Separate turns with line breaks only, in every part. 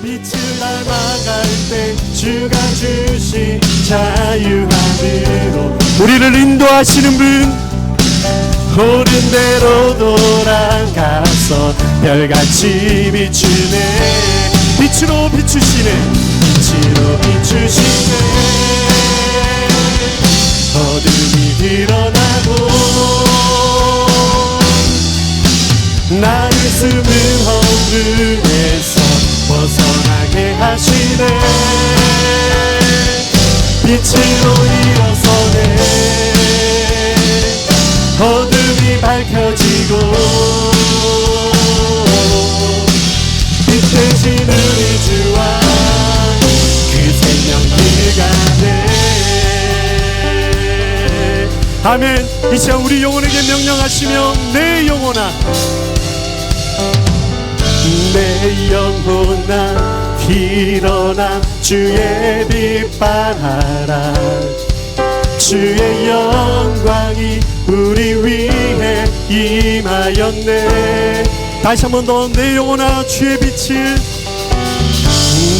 빛을 닮아갈 때 주가 주신 자유함으로 우리를 인도하시는 분, 옳은 대로 돌아가서 별같이 비추네. 빛으로 비추시네. 빛으로 비추시네. 어둠이 드러나고 나를 숨은 어둠에서 벗어나게 하시네. 빛으로 일어서네. 어둠이 밝혀지고 빛 대신 우리 주와 그 생명길 가네. 아멘. 이 시간 우리 영혼에게 명령하시며 내 영혼아, 내 영혼아 일어나 주의 빛 발하라. 주의 영광이 우리 위에 임하였네. 다시 한 번 더. 내 영혼아 주의 빛을,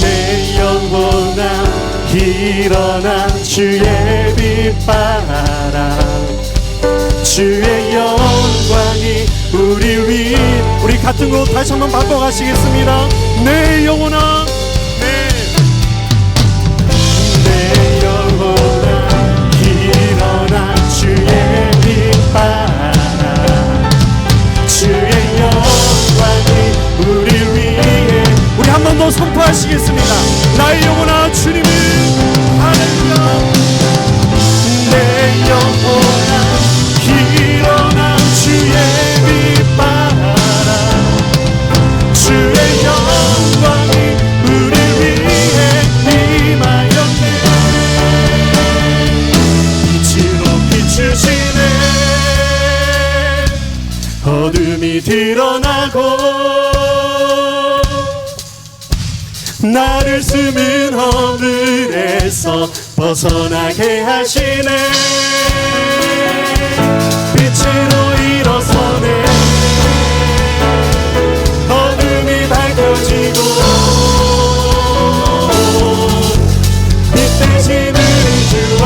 내 영혼아 일어나 주의 빛 발하라. 주의 영광이 우리 위에. 우리 같은 곳 다시 한번 바꿔가시겠습니다. 내 영혼아, 내 영혼아 일어나 주의 빛 발하라. 주의 영광이 우리 위에. 우리 한 번 더 선포하시겠습니다. 나의 영혼아 주님을. 할렐루야. 내 영혼아 일어나 주의 빛 발하라. 주의 영광이 우리 위에 임하였네. 빛으로 비추시네. 어둠이 드러나고 나를 숨은 어둠에서 벗어나게 하시네. 빛으로 일어서네. 어둠이 밝혀지고 빛 대신 우리 주와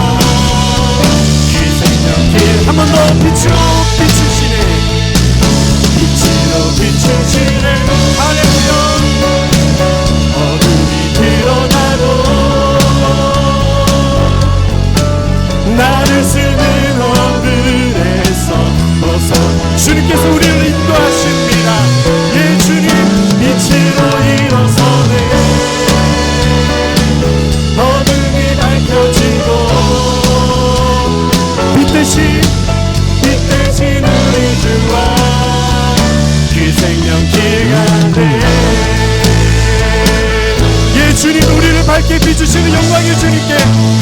그 생명길. 한 번 더. 빛으로 비추시네. 빛으로 비추시네. 할렐루야. 어둠이 드러나고 나를 숨은 어둠에서 벗어. 주님께서 우리를 인도하십니다. 예 주님. 빛으로 일어서네. 어둠이 밝혀지고 빛 대신 우리 주와 그 생명길 가네. 예 주님, 우리를 밝게 비추시는 영광의 주님께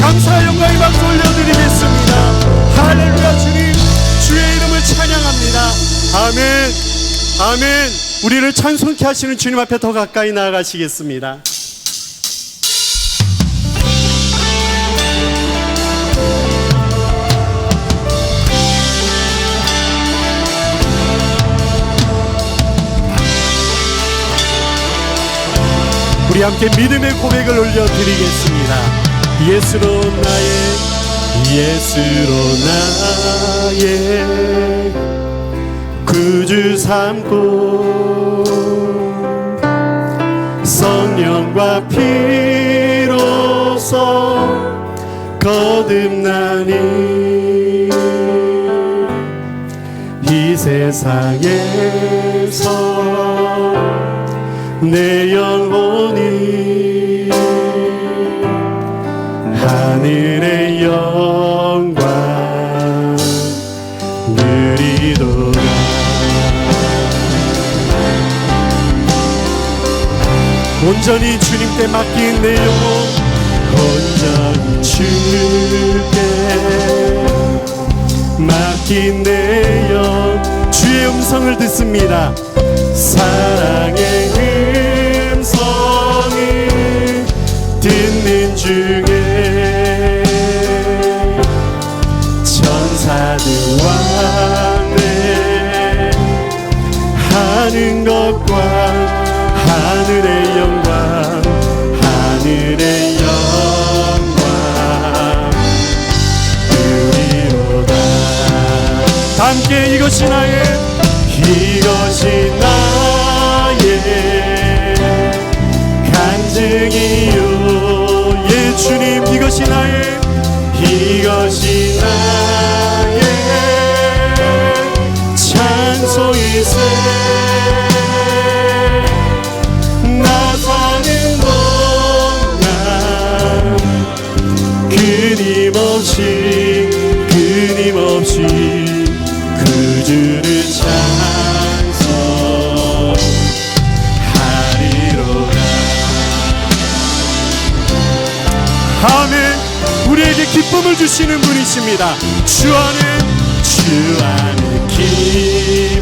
감사 영광의 박수 올려드리겠습니다. 할렐루야. 주님, 주의 이름을 찬양합니다. 아멘. 아멘. 우리를 찬송케 하시는 주님 앞에 더 가까이 나아가시겠습니다. 우리 함께 믿음의 고백을 올려드리겠습니다. 예수로 나의 구주 삼고 성령과 피로써 거듭나니 이 세상에서 내 영혼이 하늘의 영광 누리도다. 온전히 주님께 맡긴 내 영혼, 온전히 주께 맡긴 내 영. 주의 음성을 듣습니다. 사랑의 음성을 듣는 중에 천사들 왕래 하는 것과 하늘의 영광 이것이 나의 간증이요. 예 주님, 이것이 나의 찬송일세. 나 사는 동안 끊임없이 그 주를 찬송하리로다. 아멘. 우리에게 기쁨을 주시는 분이십니다. 주 안에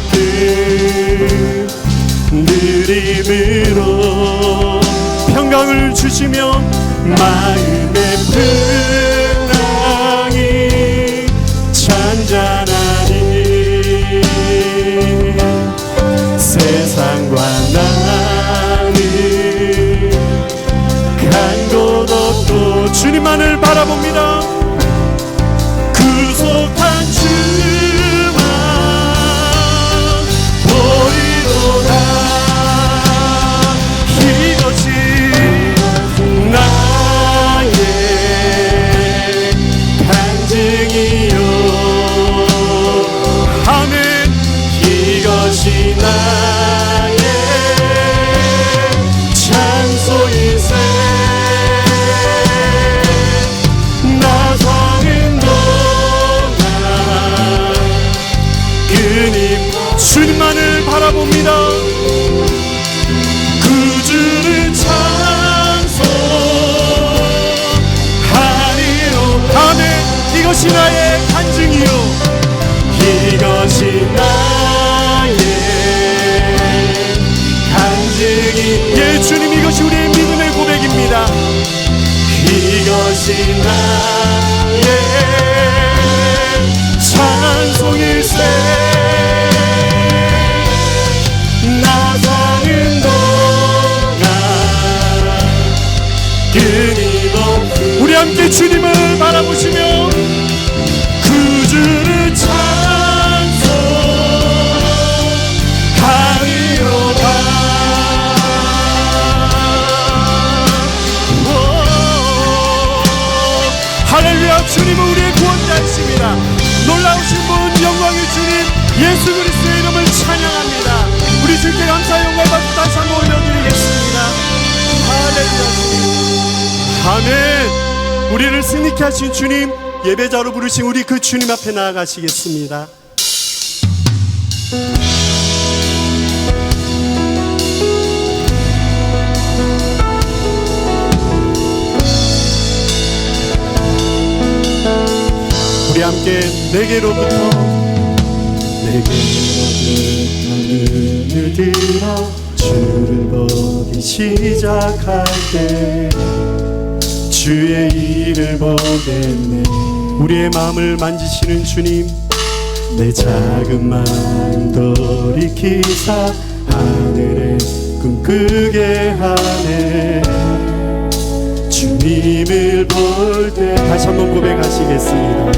기쁨 누림으로 평강을 주시며 마음의 풍랑이 잔잔하니 세상과 나는 간 곳 없고 주님만을 바라봅니다. 구속한 주만 보이도다. 이것이 나의 간증이요. 아멘. 이것이 나의 찬송일세. 주님만을 바라봅니다. 그 주를 찬송하리로. 아멘. 이것이 나의 간증이요. 이것이 나의 간증이. 예 주님, 이것이 우리의 믿음의 고백입니다. 이것이 나의 찬송일세. 우리 함께 주님을 바라보시며 그 주를 찬송하리로다. 할렐루야. 주님은 우리의 구원자이십니다. 놀라우신 분, 영광의 주님 예수 그리스도의 이름을 찬양합니다. 우리 주께 감사 영광 받고 다시 한번 올려드리겠습니다. 할렐루야. 아멘. 우리를 승리케 하신 주님, 예배자로 부르신 우리 그 주님 앞에 나아가시겠습니다. 우리 함께 내게로부터 눈을 들어 주를 보기 시작할 때 주의 일을 보겠네. 우리의 마음을 만지시는 주님, 내 작은 마음 돌이키사 하늘에 꿈꾸게 하네. 주님을 볼 때 다시 한번 고백하시겠습니다.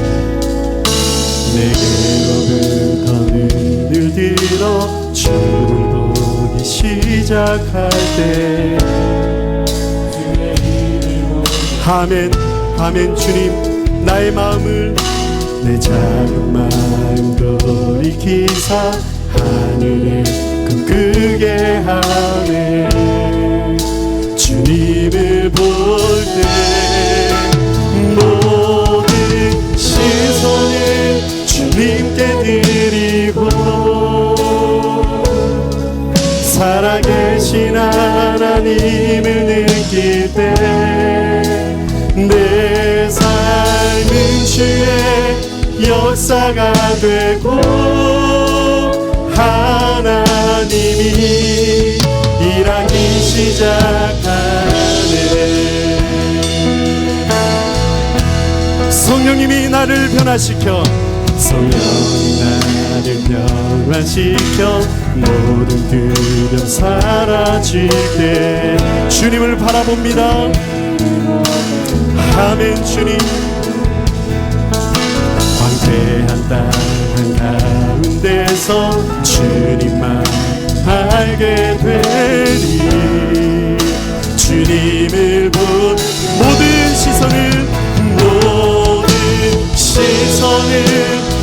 내게로부터 눈을 들어 주를 보기 시작할 때 아멘. 아멘. 주님, 나의 마음을 내 작은 마음 돌이키사 하늘에 꿈꾸게 하네. 주님을 볼 때 모든 시선을 주님께 드리고 살아계신 하나님을 느낄 때 내 삶은 주의 역사가 되고 하나님이 일하기 시작하네. 성령님이 나를 변화시켜 모든 두려움 사라질 때 주님을 바라봅니다. 아멘. 주님, 광대한 땅 가운데 속에서 주님만 알게 되리. 주님을 본 모든 시선을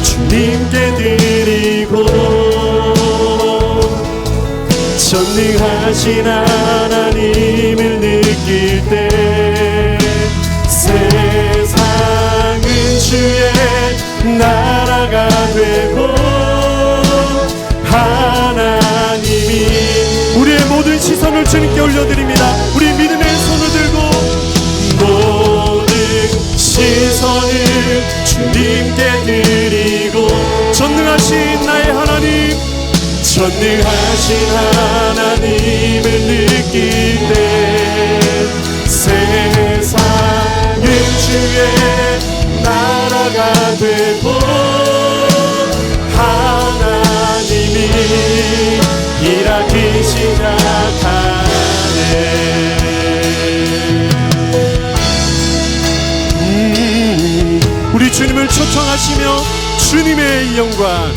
주님께 드리고 전능하신 하나님을 느낄 때 세상은 주의 나라가 되고 하나님이 우리의 모든 시선을 주님께 올려드립니다. 우리 믿음의 손을 들고 모든 시선을 주님께 드리고 전능하신 나의 하나님, 전능하신 하나님을 느낄 때 세상은 주의 나라가 되고 하나님이 일하기 시작하네. 우리 주님을 초청하시며 주님의 영광,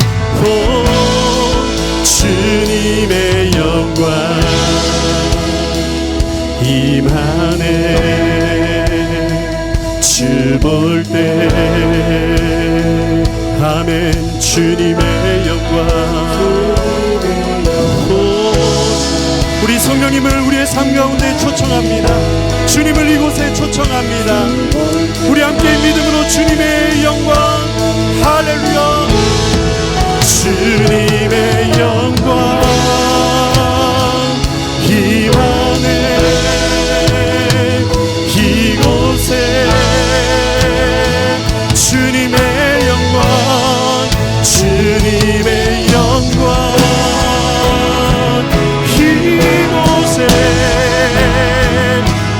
주님의 영광 임하네. 주 볼 때 아멘. 주님의 영광. 우리 성령님을 우리의 삶 가운데 초청합니다. 주님을 이곳에 초청합니다. 우리 함께 믿음으로 주님의 영광, 할렐루야. 주님의 영광 임하네. 이곳에 주님의 영광, 주님의 영광 이곳에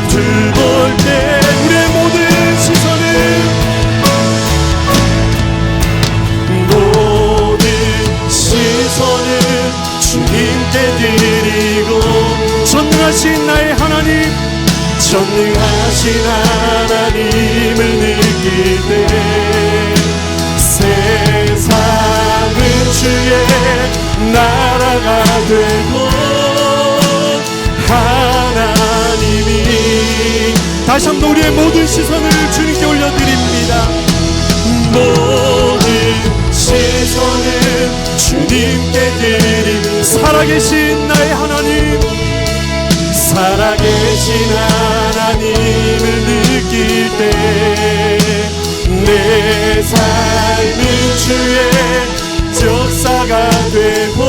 들볼 때 우리의 모든 시선을 주님께 드리고 전능하신 나의 하나님, 전능하신 하나님을 느낄 때 세상은 주의 나라가 되고 하나님이 다시 한번 우리의 모든 시선을 주님께 올려드립니다. 모든 시선을 주님께 드린 살아계신 나의 하나님, 살아계신 하나님을 느낄 때 내 삶은 주의 역사가 되고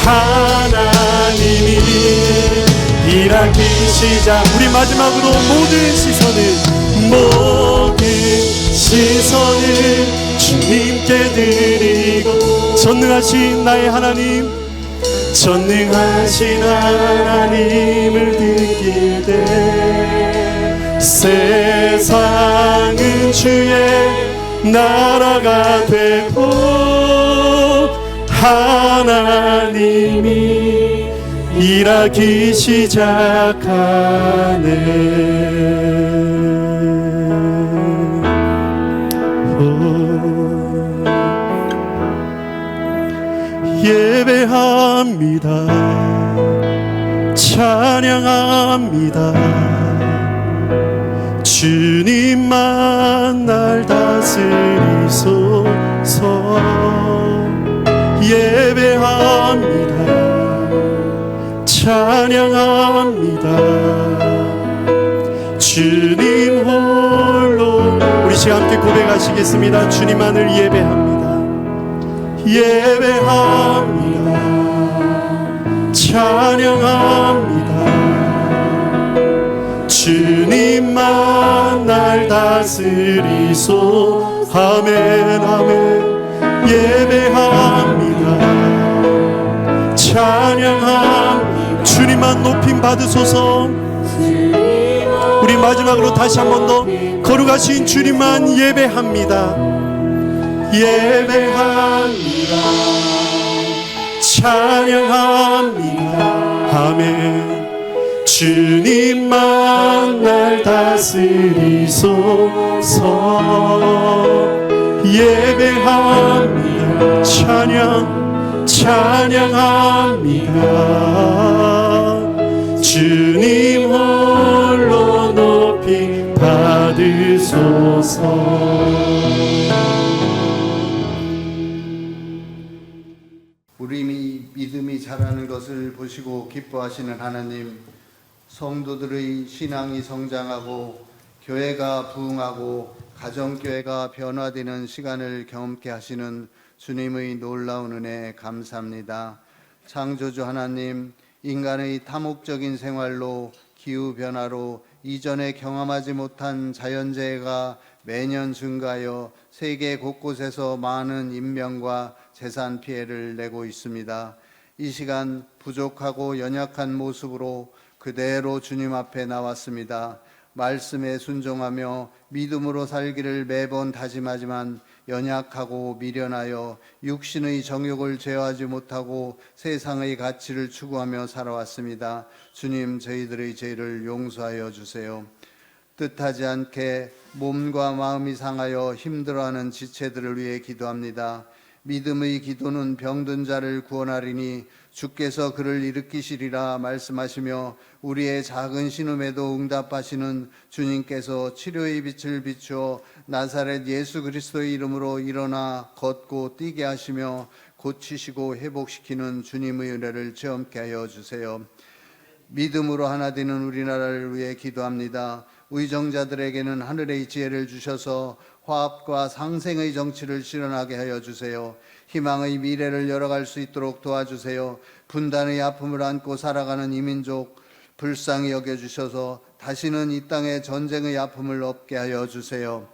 하나님이 일하기 시작. 우리 마지막으로 모든 시선을 주님께 드리고 전능하신 나의 하나님, 전능하신 하나님을 느낄 때 세상은 주의 나라가 되고 하나님이 일하기 시작하네. 예배합니다. 찬양합니다. 주님만 날 다스리소서. 예배합니다. 찬양합니다. 주님 홀로. 우리 시간 함께 고백하시겠습니다. 주님만을 예배합니다. 예배합니다. 찬양합니다. 주님만 날 다스리소. 아멘 아멘. 예배합니다. 찬양합니다. 주님만 높임 받으소서. 우리 마지막으로 다시 한 번 더 거룩하신 주님만 예배합니다. 예배합니다. 찬양합니다. 아멘. 주님만 날 다스리소서. 예배합니다. 찬양합니다. 주님 홀로 높이 받으소서.
우리 믿음이 자라는 것을 보시고 기뻐하시는 하나님, 성도들의 신앙이 성장하고 교회가 부흥하고 가정교회가 변화되는 시간을 경험케 하시는 주님의 놀라운 은혜 감사합니다. 창조주 하나님, 인간의 다목적인 생활로 기후변화로 이전에 경험하지 못한 자연재해가 매년 증가하여 세계 곳곳에서 많은 인명과 재산 피해를 내고 있습니다. 이 시간 부족하고 연약한 모습으로 그대로 주님 앞에 나왔습니다. 말씀에 순종하며 믿음으로 살기를 매번 다짐하지만 연약하고 미련하여 육신의 정욕을 제어하지 못하고 세상의 가치를 추구하며 살아왔습니다. 주님, 저희들의 죄를 용서하여 주세요. 뜻하지 않게 몸과 마음이 상하여 힘들어하는 지체들을 위해 기도합니다. 믿음의 기도는 병든 자를 구원하리니 주께서 그를 일으키시리라 말씀하시며 우리의 작은 신음에도 응답하시는 주님께서 치료의 빛을 비추어 나사렛 예수 그리스도의 이름으로 일어나 걷고 뛰게 하시며 고치시고 회복시키는 주님의 은혜를 체험케 하여 주세요. 믿음으로 하나 되는 우리나라를 위해 기도합니다. 의정자들에게는 하늘의 지혜를 주셔서 화합과 상생의 정치를 실현하게 하여 주세요. 희망의 미래를 열어갈 수 있도록 도와주세요. 분단의 아픔을 안고 살아가는 이민족 불쌍히 여겨주셔서 다시는 이 땅에 전쟁의 아픔을 없게 하여 주세요.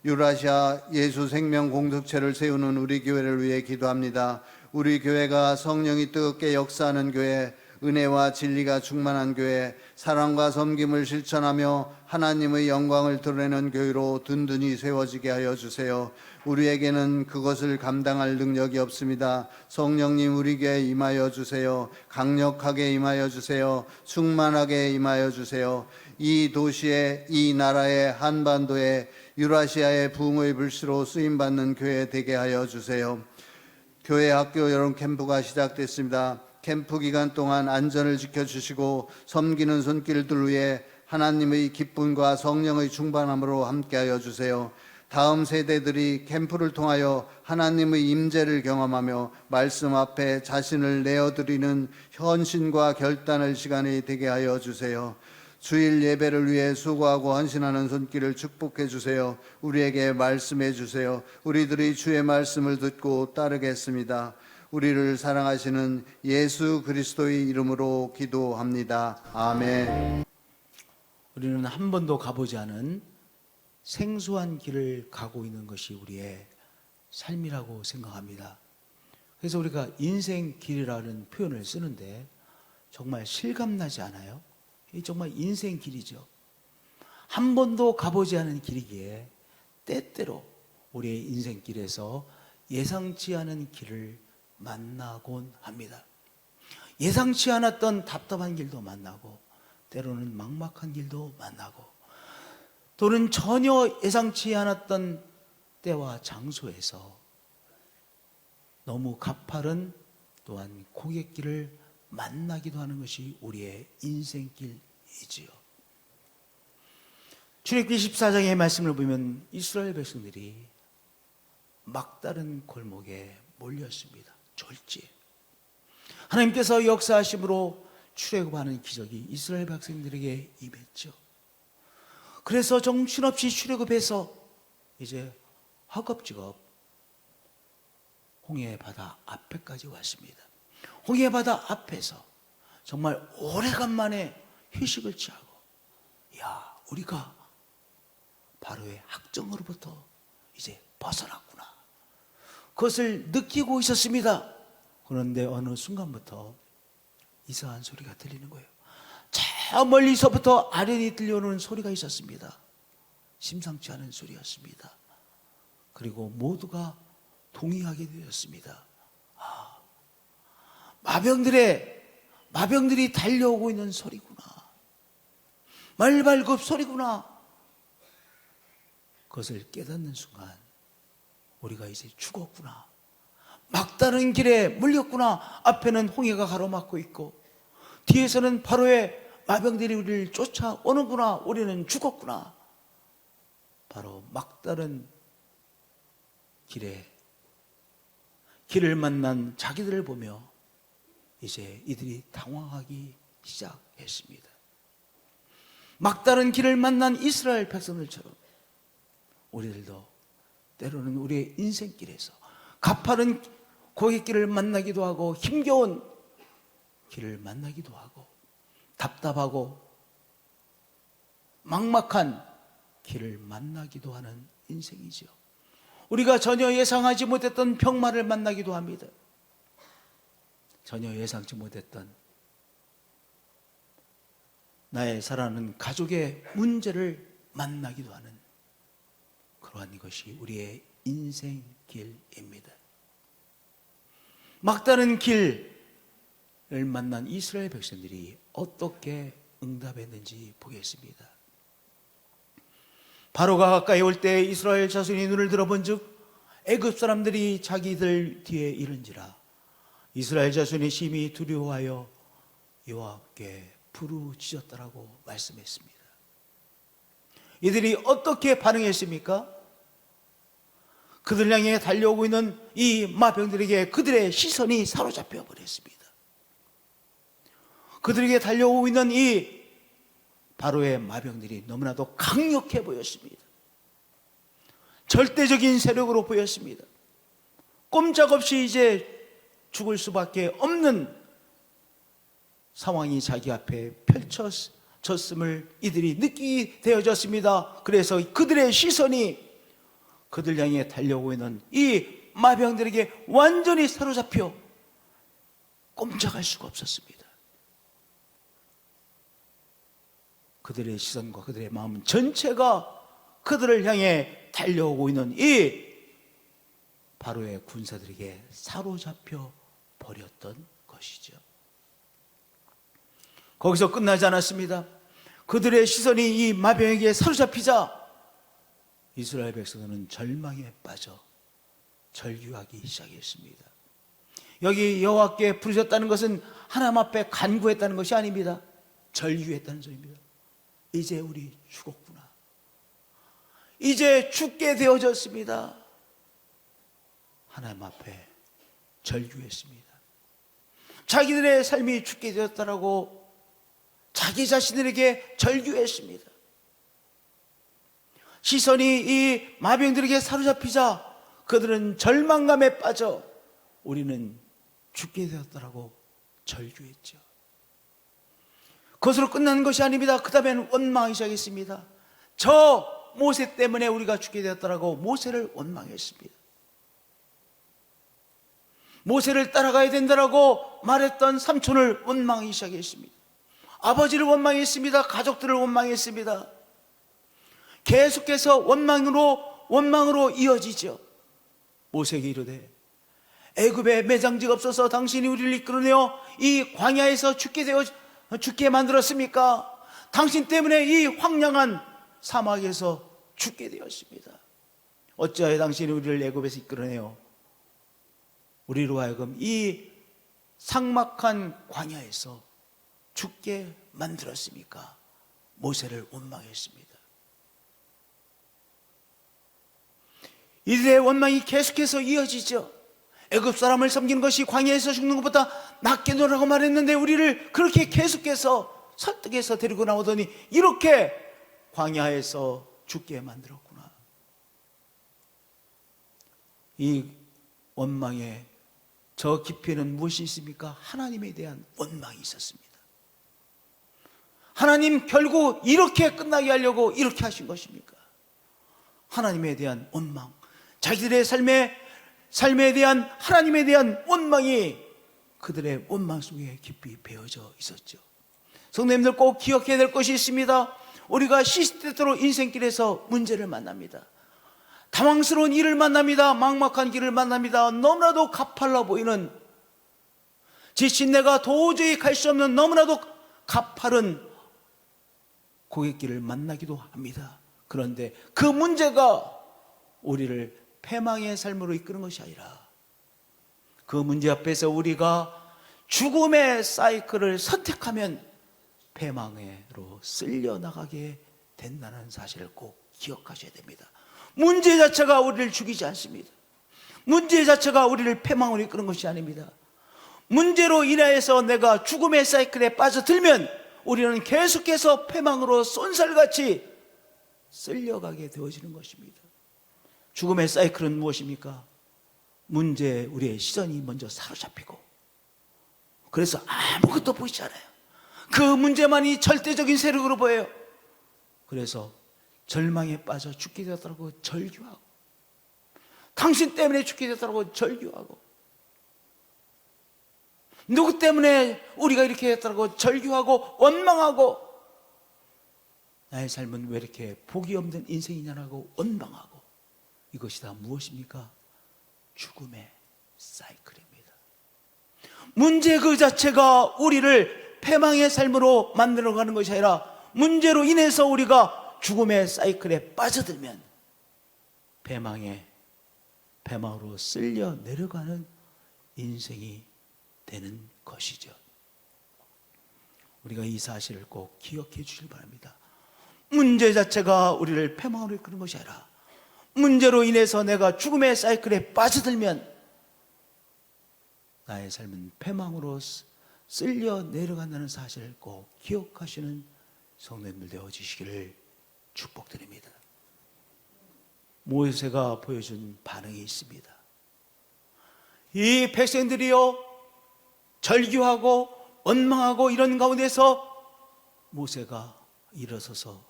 유라시아 예수생명 공동체를 세우는 우리 교회를 위해 기도합니다. 우리 교회가 성령이 뜨겁게 역사하는 교회, 은혜와 진리가 충만한 교회, 사랑과 섬김을 실천하며 하나님의 영광을 드러내는 교회로 든든히 세워지게 하여 주세요. 우리에게는 그것을 감당할 능력이 없습니다. 성령님, 우리 교회에 임하여 주세요. 강력하게 임하여 주세요. 충만하게 임하여 주세요. 이 도시에, 이 나라에, 한반도에, 유라시아의 부흥의 불씨로 쓰임받는 교회 되게 하여 주세요. 교회 학교 여름 캠프가 시작됐습니다. 캠프 기간 동안 안전을 지켜주시고 섬기는 손길들 위해 하나님의 기쁨과 성령의 충만함으로 함께하여 주세요. 다음 세대들이 캠프를 통하여 하나님의 임재를 경험하며 말씀 앞에 자신을 내어드리는 헌신과 결단의 시간이 되게 하여 주세요. 주일 예배를 위해 수고하고 헌신하는 손길을 축복해 주세요. 우리에게 말씀해 주세요. 우리들이 주의 말씀을 듣고 따르겠습니다. 우리를 사랑하시는 예수 그리스도의 이름으로 기도합니다. 아멘.
우리는 한 번도 가보지 않은 생소한 길을 가고 있는 것이 우리의 삶이라고 생각합니다. 그래서 우리가 인생 길이라는 표현을 쓰는데 정말 실감나지 않아요? 이 정말 인생 길이죠. 한 번도 가보지 않은 길이기에 때때로 우리의 인생 길에서 예상치 않은 길을 만나곤 합니다. 예상치 않았던 답답한 길도 만나고 때로는 막막한 길도 만나고 또는 전혀 예상치 않았던 때와 장소에서 너무 가파른 또한 고갯길을 만나기도 하는 것이 우리의 인생길이지요. 출애굽기 14장의 말씀을 보면 이스라엘 백성들이 막다른 골목에 몰렸습니다. 졸지. 하나님께서 역사하심으로 출애굽하는 기적이 이스라엘 백성들에게 임했죠. 그래서 정신없이 출애굽해서 이제 허겁지겁 홍해 바다 앞에까지 왔습니다. 홍해 바다 앞에서 정말 오래간만에 휴식을 취하고, 야, 우리가 바로의 학정으로부터 이제 벗어났구나, 그것을 느끼고 있었습니다. 그런데 어느 순간부터 이상한 소리가 들리는 거예요. 저 멀리서부터 아련히 들려오는 소리가 있었습니다. 심상치 않은 소리였습니다. 그리고 모두가 동의하게 되었습니다. 마병들이 달려오고 있는 소리구나, 말발굽 소리구나. 그것을 깨닫는 순간 우리가 이제 죽었구나, 막다른 길에 물렸구나. 앞에는 홍해가 가로막고 있고 뒤에서는 바로의 마병들이 우리를 쫓아오는구나. 우리는 죽었구나. 바로 막다른 길에 길을 만난 자기들을 보며 이제 이들이 당황하기 시작했습니다. 막다른 길을 만난 이스라엘 백성들처럼 우리들도 때로는 우리의 인생길에서 가파른 고갯길을 만나기도 하고 힘겨운 길을 만나기도 하고 답답하고 막막한 길을 만나기도 하는 인생이죠. 우리가 전혀 예상하지 못했던 병마를 만나기도 합니다. 전혀 예상치 못했던 나의 사랑하는 가족의 문제를 만나기도 하는 그러한 것이 우리의 인생길입니다. 막다른 길을 만난 이스라엘 백성들이 어떻게 응답했는지 보겠습니다. 바로가 가까이 올 때 이스라엘 자손이 눈을 들어본즉 애굽 사람들이 자기들 뒤에 이른지라. 이스라엘 자손이 심히 두려워하여 여호와께 부르짖었다라고 말씀했습니다. 이들이 어떻게 반응했습니까? 그들 향해 달려오고 있는 이 마병들에게 그들의 시선이 사로잡혀 버렸습니다. 그들에게 달려오고 있는 이 바로의 마병들이 너무나도 강력해 보였습니다. 절대적인 세력으로 보였습니다. 꼼짝없이 이제 죽을 수밖에 없는 상황이 자기 앞에 펼쳐졌음을 이들이 느끼게 되어졌습니다. 그래서 그들의 시선이 그들 향해 달려오고 있는 이 마병들에게 완전히 사로잡혀 꼼짝할 수가 없었습니다. 그들의 시선과 그들의 마음 전체가 그들을 향해 달려오고 있는 이 바로의 군사들에게 사로잡혀 버렸던 것이죠. 거기서 끝나지 않았습니다. 그들의 시선이 이 마병에게 사로잡히자 이스라엘 백성들은 절망에 빠져 절규하기 시작했습니다. 여기 여호와께 부르셨다는 것은 하나님 앞에 간구했다는 것이 아닙니다. 절규했다는 소리입니다. 이제 우리 죽었구나. 이제 죽게 되어졌습니다. 하나님 앞에 절규했습니다. 자기들의 삶이 죽게 되었다라고 자기 자신들에게 절규했습니다. 시선이 이 마병들에게 사로잡히자 그들은 절망감에 빠져 우리는 죽게 되었다라고 절규했죠. 그것으로 끝나는 것이 아닙니다. 그 다음에는 원망하기 시작했습니다. 저 모세 때문에 우리가 죽게 되었다라고 모세를 원망했습니다. 모세를 따라가야 된다라고 말했던 삼촌을 원망하기 시작했습니다. 아버지를 원망했습니다. 가족들을 원망했습니다. 계속해서 원망으로 이어지죠. 모세에게 이르되 애굽에 매장지가 없어서 당신이 우리를 이끌어내어 이 광야에서 죽게 만들었습니까? 당신 때문에 이 황량한 사막에서 죽게 되었습니다. 어찌하여 당신이 우리를 애굽에서 이끌어내어 우리로 하여금 이 삭막한 광야에서 죽게 만들었습니까? 모세를 원망했습니다. 이들의 원망이 계속해서 이어지죠. 애굽 사람을 섬기는 것이 광야에서 죽는 것보다 낫겠노라고 말했는데 우리를 그렇게 계속해서 설득해서 데리고 나오더니 이렇게 광야에서 죽게 만들었구나. 이 원망의 저 깊이는 무엇이 있습니까? 하나님에 대한 원망이 있었습니다. 하나님 결국 이렇게 끝나게 하려고 이렇게 하신 것입니까? 하나님에 대한 원망, 자기들의 삶에 대한 하나님에 대한 원망이 그들의 원망 속에 깊이 배어져 있었죠. 성도님들 꼭 기억해야 될 것이 있습니다. 우리가 시시때때로 인생길에서 문제를 만납니다. 당황스러운 일을 만납니다. 막막한 길을 만납니다. 너무나도 가팔라 보이는, 지친 내가 도저히 갈 수 없는 너무나도 가파른 고갯길을 만나기도 합니다. 그런데 그 문제가 우리를 패망의 삶으로 이끄는 것이 아니라 그 문제 앞에서 우리가 죽음의 사이클을 선택하면 패망으로 쓸려나가게 된다는 사실을 꼭 기억하셔야 됩니다. 문제 자체가 우리를 죽이지 않습니다. 문제 자체가 우리를 패망으로 이끄는 것이 아닙니다. 문제로 인하여서 내가 죽음의 사이클에 빠져들면 우리는 계속해서 패망으로 쏜살같이 쓸려가게 되어지는 것입니다. 죽음의 사이클은 무엇입니까? 문제에 우리의 시선이 먼저 사로잡히고, 그래서 아무것도 보이지 않아요. 그 문제만이 절대적인 세력으로 보여요. 그래서 절망에 빠져 죽게 되었다고 절규하고, 당신 때문에 죽게 되었다고 절규하고, 누구 때문에 우리가 이렇게 됐다고 절규하고 원망하고, 나의 삶은 왜 이렇게 복이 없는 인생이냐라고 원망하고, 이것이 다 무엇입니까? 죽음의 사이클입니다. 문제 그 자체가 우리를 패망의 삶으로 만들어가는 것이 아니라, 문제로 인해서 우리가 죽음의 사이클에 빠져들면 패망으로 쓸려 내려가는 인생이 되는 것이죠. 우리가 이 사실을 꼭 기억해 주시길 바랍니다. 문제 자체가 우리를 패망으로 이끄는 것이 아니라, 문제로 인해서 내가 죽음의 사이클에 빠져들면 나의 삶은 패망으로 쓸려 내려간다는 사실을 꼭 기억하시는 성도님들 되어주시기를 축복드립니다. 모세가 보여준 반응이 있습니다. 이 백성들이요, 절규하고 원망하고 이런 가운데서 모세가 일어서서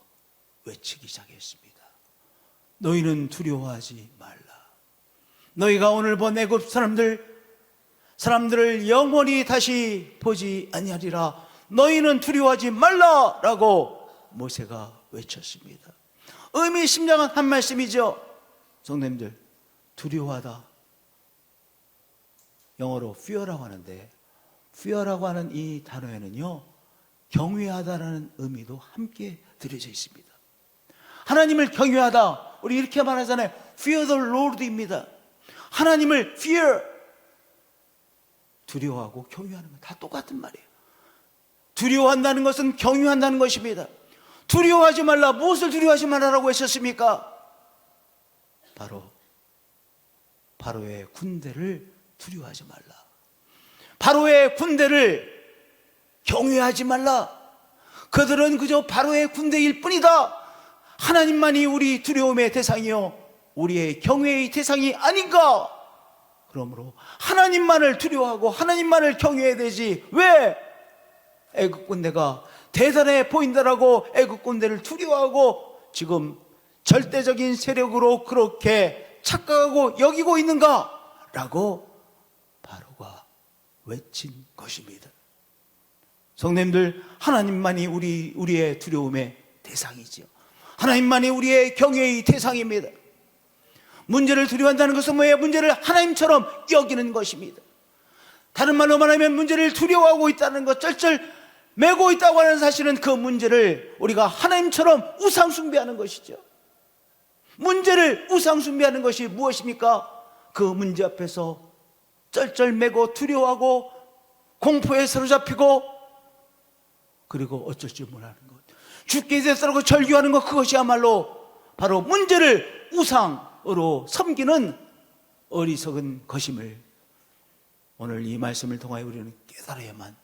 외치기 시작했습니다. 너희는 두려워하지 말라. 너희가 오늘 본 애굽 사람들을 영원히 다시 보지 아니하리라. 너희는 두려워하지 말라라고 모세가 외쳤습니다. 의미심장한 한 말씀이죠. 성도님들, 두려워하다, 영어로 fear라고 하는데, fear라고 하는 이 단어에는요, 경외하다라는 의미도 함께 들여져 있습니다. 하나님을 경외하다, 우리 이렇게 말하잖아요. fear the Lord입니다. 하나님을 fear, 두려워하고 경외하는 건 다 똑같은 말이에요. 두려워한다는 것은 경외한다는 것입니다. 두려워하지 말라. 무엇을 두려워하지 말라라고 했었습니까? 바로 바로의 군대를 두려워하지 말라. 바로의 군대를 경외하지 말라. 그들은 그저 바로의 군대일 뿐이다. 하나님만이 우리 두려움의 대상이요, 우리의 경외의 대상이 아닌가. 그러므로 하나님만을 두려워하고 하나님만을 경외해야 되지, 왜 애국 군대가 대단해 보인다라고 애국 군대를 두려워하고 지금 절대적인 세력으로 그렇게 착각하고 여기고 있는가? 라고 바로가 외친 것입니다. 성도님들, 하나님만이 우리의 두려움의 대상이지요. 하나님만이 우리의 경외의 대상입니다. 문제를 두려워한다는 것은 뭐예요? 문제를 하나님처럼 여기는 것입니다. 다른 말로 말하면 문제를 두려워하고 있다는 것, 쩔쩔 매고 있다고 하는 사실은 그 문제를 우리가 하나님처럼 우상 숭배하는 것이죠. 문제를 우상 숭배하는 것이 무엇입니까? 그 문제 앞에서 쩔쩔 매고 두려워하고 공포에 사로잡히고, 그리고 어쩔 줄 모르는 것, 죽게 됐다고 절규하는 것, 그것이야말로 바로 문제를 우상으로 섬기는 어리석은 것임을 오늘 이 말씀을 통하여 우리는 깨달아야만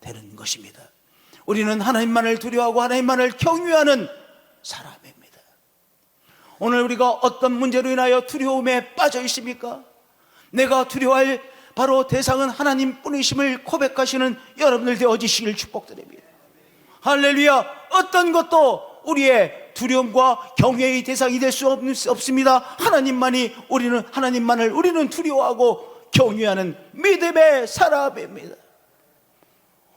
되는 것입니다. 우리는 하나님만을 두려워하고 하나님만을 경외하는 사람입니다. 오늘 우리가 어떤 문제로 인하여 두려움에 빠져 있습니까? 내가 두려워할 바로 대상은 하나님뿐이심을 고백하시는 여러분들 되어지시길 축복드립니다. 할렐루야. 어떤 것도 우리의 두려움과 경외의 대상이 될 수 없습니다. 하나님만을 우리는 두려워하고 경외하는 믿음의 사람입니다.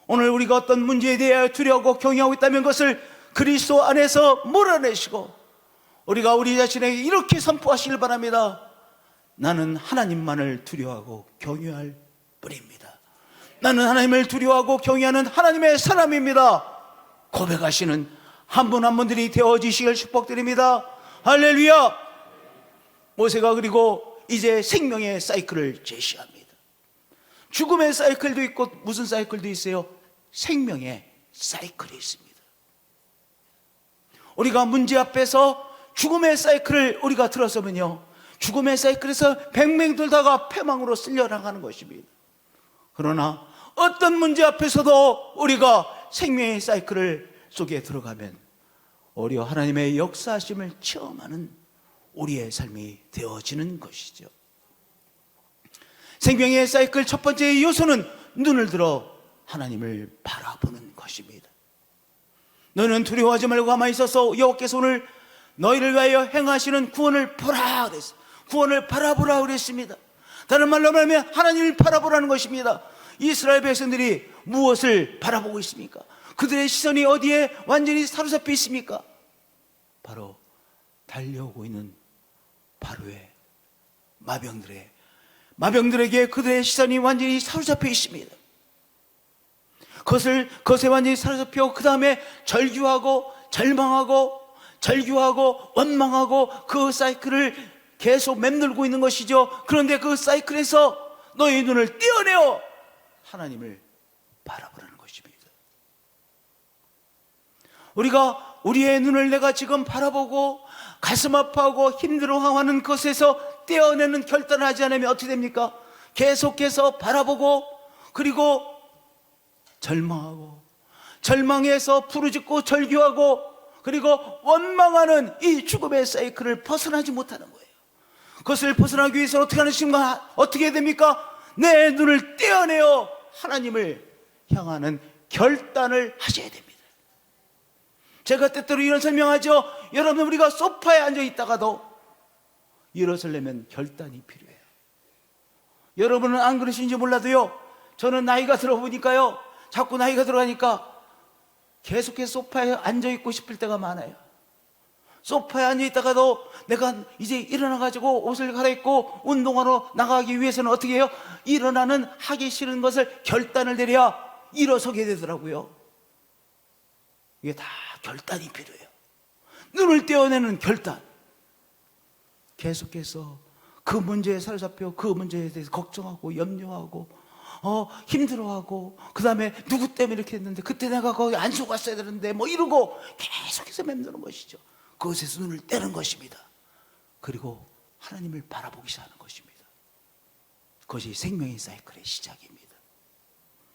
오늘 우리가 어떤 문제에 대하여 두려워하고 경외하고 있다면 그것을 그리스도 안에서 몰아내시고 우리가 우리 자신에게 이렇게 선포하시길 바랍니다. 나는 하나님만을 두려워하고 경외할 뿐입니다. 나는 하나님을 두려워하고 경외하는 하나님의 사람입니다. 고백하시는 한 분 한 분들이 되어지시길 축복드립니다. 할렐루야. 모세가 그리고 이제 생명의 사이클을 제시합니다. 죽음의 사이클도 있고 무슨 사이클도 있어요? 생명의 사이클이 있습니다. 우리가 문제 앞에서 죽음의 사이클을 우리가 들어서면요, 죽음의 사이클에서 뱅뱅 돌다가 패망으로 쓸려나가는 것입니다. 그러나 어떤 문제 앞에서도 우리가 생명의 사이클을 속에 들어가면 오히려 하나님의 역사하심을 체험하는 우리의 삶이 되어지는 것이죠. 생명의 사이클 첫 번째 요소는 눈을 들어 하나님을 바라보는 것입니다. 너는 두려워하지 말고 가만히 있어서 여호와께서 오늘 너희를 위하여 행하시는 구원을 보라 그랬어요. 구원을 바라보라 그랬습니다. 다른 말로 말하면 하나님을 바라보라는 것입니다. 이스라엘 백성들이 무엇을 바라보고 있습니까? 그들의 시선이 어디에 완전히 사로잡혀 있습니까? 바로 달려오고 있는 바로의 마병들에게 그들의 시선이 완전히 사로잡혀 있습니다. 그것에 완전히 사로잡혀 그 다음에 절규하고 절망하고 원망하고 그 사이클을 계속 맴돌고 있는 것이죠. 그런데 그 사이클에서 너의 눈을 떼어내어 하나님을 바라보라는 것입니다. 우리가 우리의 눈을 내가 지금 바라보고 가슴 아파하고 힘들어하는 것에서 떼어내는 결단을 하지 않으면 어떻게 됩니까? 계속해서 바라보고 그리고 절망해서 부르짖고 절규하고 그리고 원망하는 이 죽음의 사이클을 벗어나지 못하는 거예요. 그것을 벗어나기 위해서 어떻게 하는 순간 어떻게 됩니까? 내 눈을 떼어내어 하나님을 향하는 결단을 하셔야 됩니다. 제가 때때로 이런 설명하죠. 여러분, 우리가 소파에 앉아 있다가도 일어서려면 결단이 필요해요. 여러분은 안 그러신지 몰라도요, 저는 나이가 들어보니까요, 자꾸 나이가 들어가니까 계속해서 소파에 앉아 있고 싶을 때가 많아요. 소파에 앉아 있다가도 내가 이제 일어나가지고 옷을 갈아입고 운동하러 나가기 위해서는 어떻게 해요? 일어나는 하기 싫은 것을 결단을 내려야 일어서게 되더라고요. 이게 다 결단이 필요해요. 눈을 떼어내는 결단. 계속해서 그 문제에 사로잡혀 그 문제에 대해서 걱정하고 염려하고 힘들어하고 그 다음에 누구 때문에 이렇게 했는데 그때 내가 거기 안 속았어야 되는데 뭐 이러고 계속해서 맴도는 것이죠. 그것에서 눈을 떼는 것입니다. 그리고 하나님을 바라보기 시작하는 것입니다. 그것이 생명의 사이클의 시작입니다.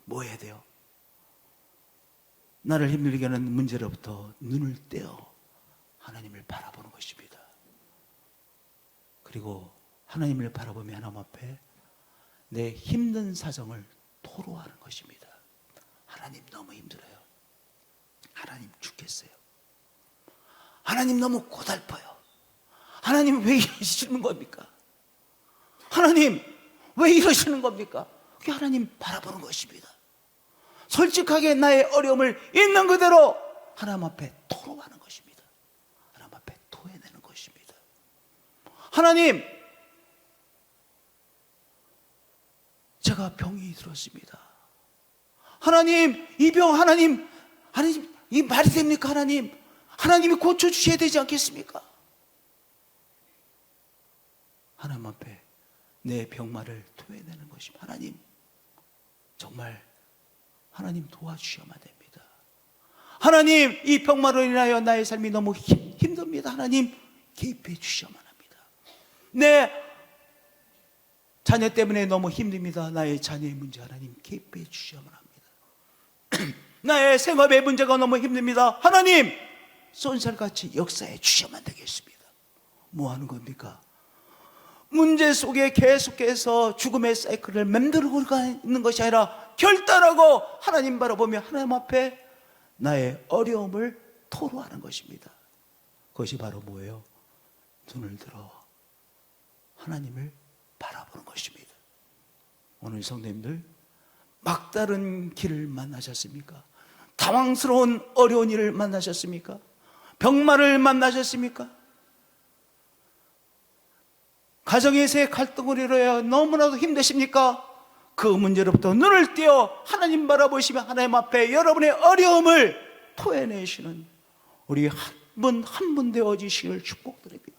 뭐 해야 돼요? 나를 힘들게 하는 문제로부터 눈을 떼어 하나님을 바라보는 것입니다. 그리고 하나님을 바라보며 하나님 앞에 내 힘든 사정을 토로하는 것입니다. 하나님 너무 힘들어요. 하나님 죽겠어요. 하나님 너무 고달퍼요. 하나님 왜 이러시는 겁니까? 하나님 왜 이러시는 겁니까? 그게 하나님 바라보는 것입니다. 솔직하게 나의 어려움을 있는 그대로 하나님 앞에 토로하는 것입니다. 하나님 앞에 토해내는 것입니다. 하나님, 제가 병이 들었습니다. 하나님, 이 병 하나님, 이 말이 됩니까? 하나님이 고쳐주셔야 되지 않겠습니까? 하나님 앞에 내 병마를 토해내는 것입니다. 하나님, 정말 하나님 도와주셔야만 됩니다. 하나님, 이 병마로 인하여 나의 삶이 너무 힘듭니다. 하나님, 개입해 주셔야만 합니다. 내 자녀 때문에 너무 힘듭니다. 나의 자녀의 문제 하나님 개입해 주셔야만 합니다. 나의 생업의 문제가 너무 힘듭니다. 하나님, 쏜살같이 역사해 주셔야만 되겠습니다. 뭐 하는 겁니까? 문제 속에 계속해서 죽음의 사이클을 맴돌고 있는 것이 아니라 결단하고 하나님 바라보며 하나님 앞에 나의 어려움을 토로하는 것입니다. 그것이 바로 뭐예요? 눈을 들어 하나님을 바라보는 것입니다. 오늘 성도님들, 막다른 길을 만나셨습니까? 당황스러운 어려운 일을 만나셨습니까? 병마를 만나셨습니까? 가정에서의 갈등을 이루어 너무나도 힘드십니까? 그 문제로부터 눈을 떼어 하나님 바라보시며 하나님 앞에 여러분의 어려움을 토해내시는 우리 한 분 되어지시길 축복드립니다.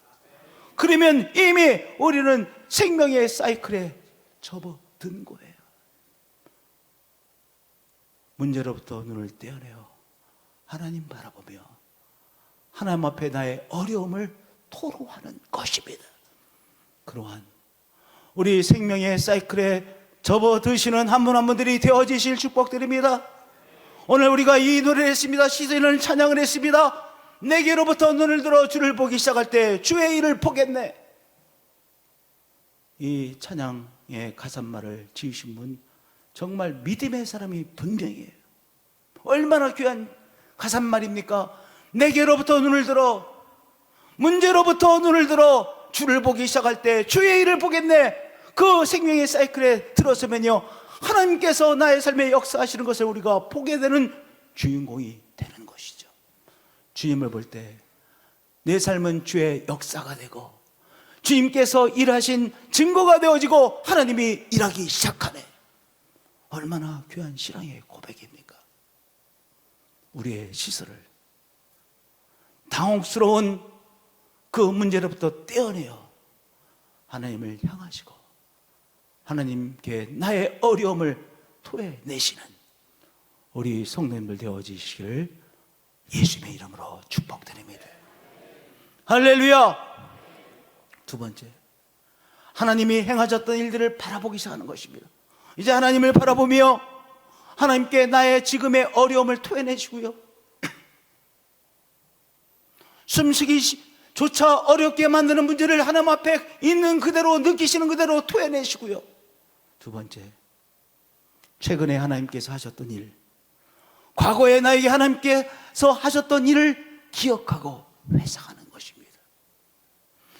그러면 이미 우리는 생명의 사이클에 접어든 거예요. 문제로부터 눈을 떼어내어 하나님 바라보며 하나님 앞에 나의 어려움을 토로하는 것입니다. 그러한 우리 생명의 사이클에 접어드시는 한 분 한 분들이 되어지실 축복드립니다. 오늘 우리가 이 노래를 했습니다. 시즌을 찬양을 했습니다. 내게로부터 눈을 들어 주를 보기 시작할 때 주의 일을 보겠네. 이 찬양의 가사말을 지으신 분 정말 믿음의 사람이 분명해요. 얼마나 귀한 가사말입니까? 내게로부터 눈을 들어, 문제로부터 눈을 들어 주를 보기 시작할 때 주의 일을 보겠네. 그 생명의 사이클에 들어서면요, 하나님께서 나의 삶에 역사하시는 것을 우리가 보게 되는 주인공이 되는 것이죠. 주님을 볼 때 내 삶은 주의 역사가 되고 주님께서 일하신 증거가 되어지고 하나님이 일하기 시작하네. 얼마나 귀한 신앙의 고백입니까? 우리의 시설을 당혹스러운 그 문제로부터 떼어내어 하나님을 향하시고 하나님께 나의 어려움을 토해내시는 우리 성도님들 되어지시기를 예수님의 이름으로 축복드립니다. 할렐루야. 두 번째, 하나님이 행하셨던 일들을 바라보기 시작하는 것입니다. 이제 하나님을 바라보며 하나님께 나의 지금의 어려움을 토해내시고요, 숨쉬기조차 어렵게 만드는 문제를 하나님 앞에 있는 그대로, 느끼시는 그대로 토해내시고요, 두 번째, 최근에 하나님께서 하셨던 일, 과거에 나에게 하나님께서 하셨던 일을 기억하고 회상하는 것입니다.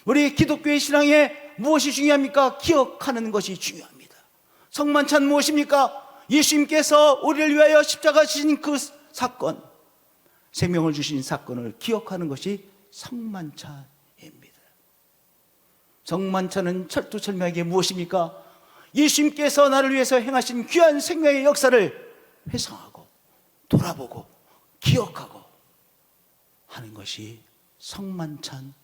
우리 기독교의 신앙에 무엇이 중요합니까? 기억하는 것이 중요합니다. 성만찬 무엇입니까? 예수님께서 우리를 위하여 십자가 지신 그 사건, 생명을 주신 사건을 기억하는 것이 성만찬입니다. 성만찬은 철두철미하게 무엇입니까? 예수님께서 나를 위해서 행하신 귀한 생명의 역사를 회상하고 돌아보고 기억하고 하는 것이 성만찬입니다.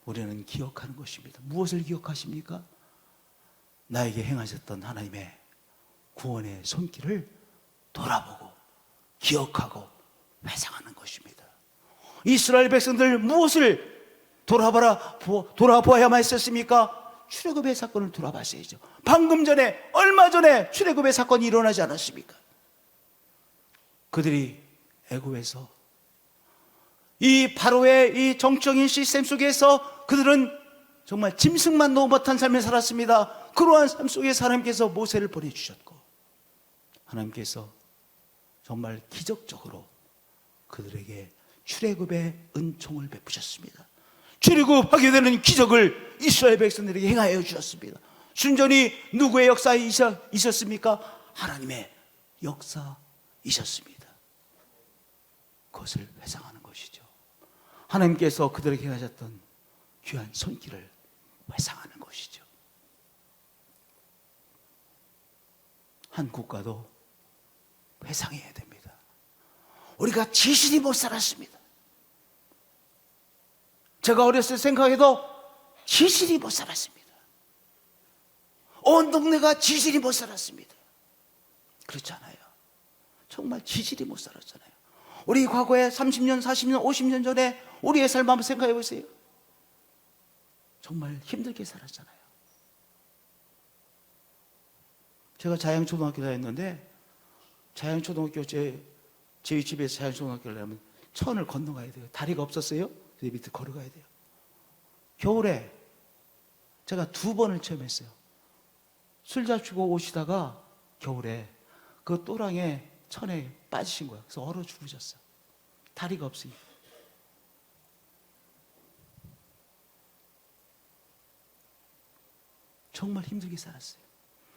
우리는 기억하는 것입니다. 무엇을 기억하십니까? 나에게 행하셨던 하나님의 구원의 손길을 돌아보고 기억하고 회상하는 것입니다. 이스라엘 백성들 무엇을 돌아보아야만 했었습니까? 출애굽의 사건을 돌아봤어야죠. 방금 전에, 얼마 전에 출애굽의 사건이 일어나지 않았습니까? 그들이 애굽에서 이 바로의 이 정적인 시스템 속에서 그들은 정말 짐승만도 못한 삶을 살았습니다. 그러한 삶 속에 하나님께서 모세를 보내주셨고 하나님께서 정말 기적적으로 그들에게 출애굽의 은총을 베푸셨습니다. 출애굽하게 되는 기적을 이스라엘 백성들에게 행하여 주셨습니다. 순전히 누구의 역사에 있었습니까? 하나님의 역사이셨습니다. 그것을 회상하는 것이죠. 하나님께서 그들에게 행하셨던 귀한 손길을 회상하는 것이죠. 한 국가도 회상해야 됩니다. 우리가 지실이 못 살았습니다. 제가 어렸을 때 생각해도 지실이 못 살았습니다. 온 동네가 지실이 못 살았습니다. 그렇지 않아요? 정말 지실이 못 살았잖아요. 우리 과거에 30년, 40년, 50년 전에 우리의 삶 한번 생각해 보세요. 정말 힘들게 살았잖아요. 제가 자양초등학교 다녔는데 자양초등학교 저희 집에서 자양초등학교를 가면 천을 건너가야 돼요. 다리가 없었어요. 그 밑에 걸어가야 돼요. 겨울에 제가 2번을 체험했어요. 술 잡수고 오시다가 겨울에 그 또랑에 천에 빠지신 거예요. 그래서 얼어 죽으셨어요. 다리가 없으니까. 정말 힘들게 살았어요.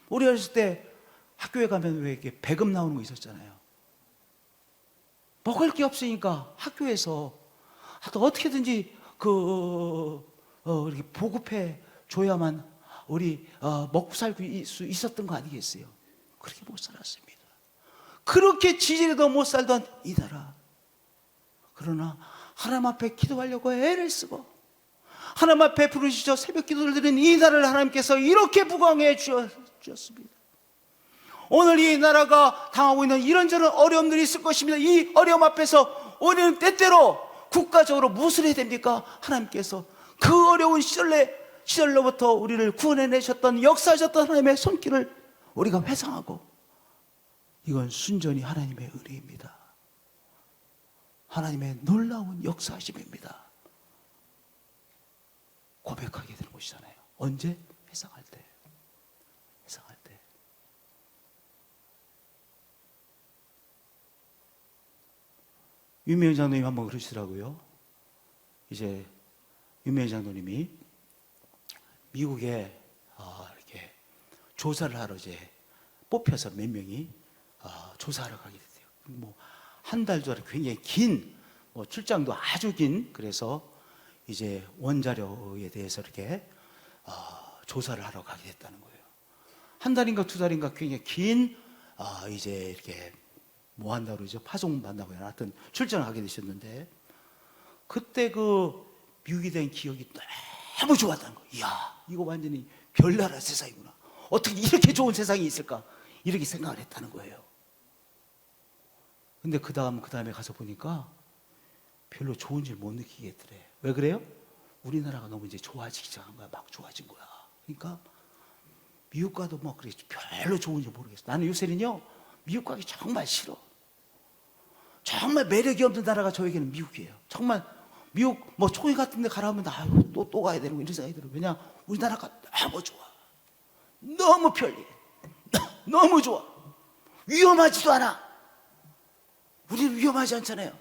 우리 어렸을 때 학교에 가면 왜 이렇게 배급 나오는 거 있었잖아요. 먹을 게 없으니까 학교에서 어떻게든지 이렇게 보급해 줘야만 우리 먹고 살고 수 있었던 거 아니겠어요? 그렇게 못 살았습니다. 그렇게 지지리도 못 살던 이 나라. 그러나 하나님 앞에 기도하려고 애를 쓰고 하나님 앞에 부르시죠. 새벽 기도를 드린 이 나라를 하나님께서 이렇게 부강해 주셨습니다. 오늘 이 나라가 당하고 있는 이런저런 어려움들이 있을 것입니다. 이 어려움 앞에서 우리는 때때로 국가적으로 무엇을 해야 됩니까? 하나님께서 그 어려운 시절로부터 우리를 구원해내셨던, 역사하셨던 하나님의 손길을 우리가 회상하고, 이건 순전히 하나님의 은혜입니다. 하나님의 놀라운 역사하심입니다. 고백하게 되는 것이잖아요. 언제? 회상할 때. 회상할 때. 윤미영 장로님 한번 그러시더라고요. 이제 윤미영 장로님이 미국에 이렇게 조사를 하러 이제 뽑혀서 몇 명이 조사하러 가게 됐어요. 뭐 한 달 전에 굉장히 긴, 출장도 아주 긴, 그래서 이제 원자료에 대해서 이렇게 조사를 하러 가게 됐다는 거예요. 한 달인가 두 달인가 굉장히 긴, 이제 이렇게 뭐 한다고 그러죠? 파송 받나고요. 하여튼 출장을 하게 되셨는데, 그때 그 미국에 대한 기억이 너무 좋았다는 거예요. 이야, 이거 완전히 별나라 세상이구나. 어떻게 이렇게 좋은 세상이 있을까? 이렇게 생각을 했다는 거예요. 근데 그 다음에 가서 보니까 별로 좋은 줄 못 느끼겠더래. 왜 그래요? 우리나라가 너무 이제 좋아지기 시작한 거야. 막 좋아진 거야. 그러니까 미국 가도 뭐 그래 별로 좋은지 모르겠어. 나는 요새는요, 미국 가기 정말 싫어. 정말 매력이 없는 나라가 저에게는 미국이에요. 정말 미국 뭐 총회 같은 데 가라면 또 가야 되는 거, 이런 생각이 들어요. 왜냐? 우리나라가 너무 좋아. 너무 편리해. 너무 좋아. 위험하지도 않아. 우리는 위험하지 않잖아요.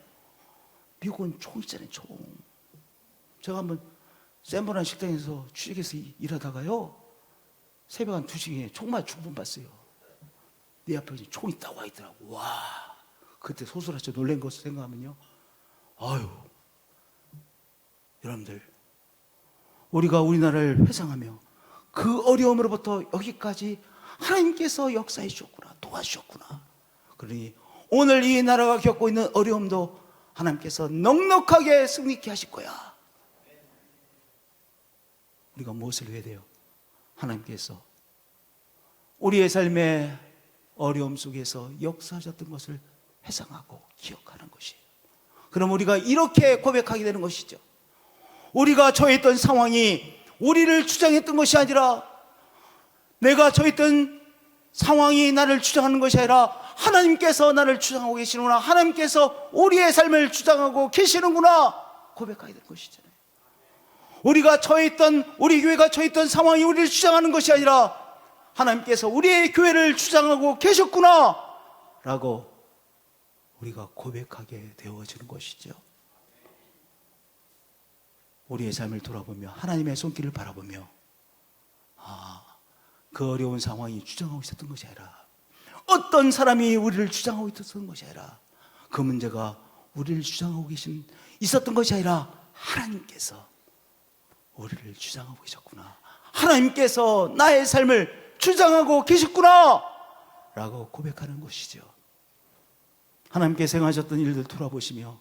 미국은 총 있잖아요, 총. 제가 한번 샌브란 식당에서 취직해서 일하다가요, 새벽 한 2시에 총만 중분 봤어요. 내 앞에 총 있다고 와 있더라고. 와, 그때 소스라쳐 놀란 것을 생각하면요, 아유, 여러분들, 우리가 우리나라를 회상하며 그 어려움으로부터 여기까지 하나님께서 역사해 주셨구나, 도와주셨구나. 그러니 오늘 이 나라가 겪고 있는 어려움도 하나님께서 넉넉하게 승리케 하실 거야. 우리가 무엇을 해야 돼요? 하나님께서 우리의 삶의 어려움 속에서 역사하셨던 것을 회상하고 기억하는 것이에요. 그럼 우리가 이렇게 고백하게 되는 것이죠. 우리가 처했던 상황이 우리를 주장했던 것이 아니라, 내가 처했던 상황이 나를 주장하는 것이 아니라 하나님께서 나를 주장하고 계시는구나, 하나님께서 우리의 삶을 주장하고 계시는구나 고백하게 될 것이잖아요. 우리가 처했던, 우리 교회가 처했던 상황이 우리를 주장하는 것이 아니라 하나님께서 우리의 교회를 주장하고 계셨구나 라고 우리가 고백하게 되어지는 것이죠. 우리의 삶을 돌아보며 하나님의 손길을 바라보며, 그 어려운 상황이 주장하고 있었던 것이 아니라, 어떤 사람이 우리를 주장하고 있었던 것이 아니라, 그 문제가 우리를 주장하고 있었던 것이 아니라 하나님께서 우리를 주장하고 계셨구나, 하나님께서 나의 삶을 주장하고 계셨구나 라고 고백하는 것이죠. 하나님께서 행하셨던 일들 돌아보시며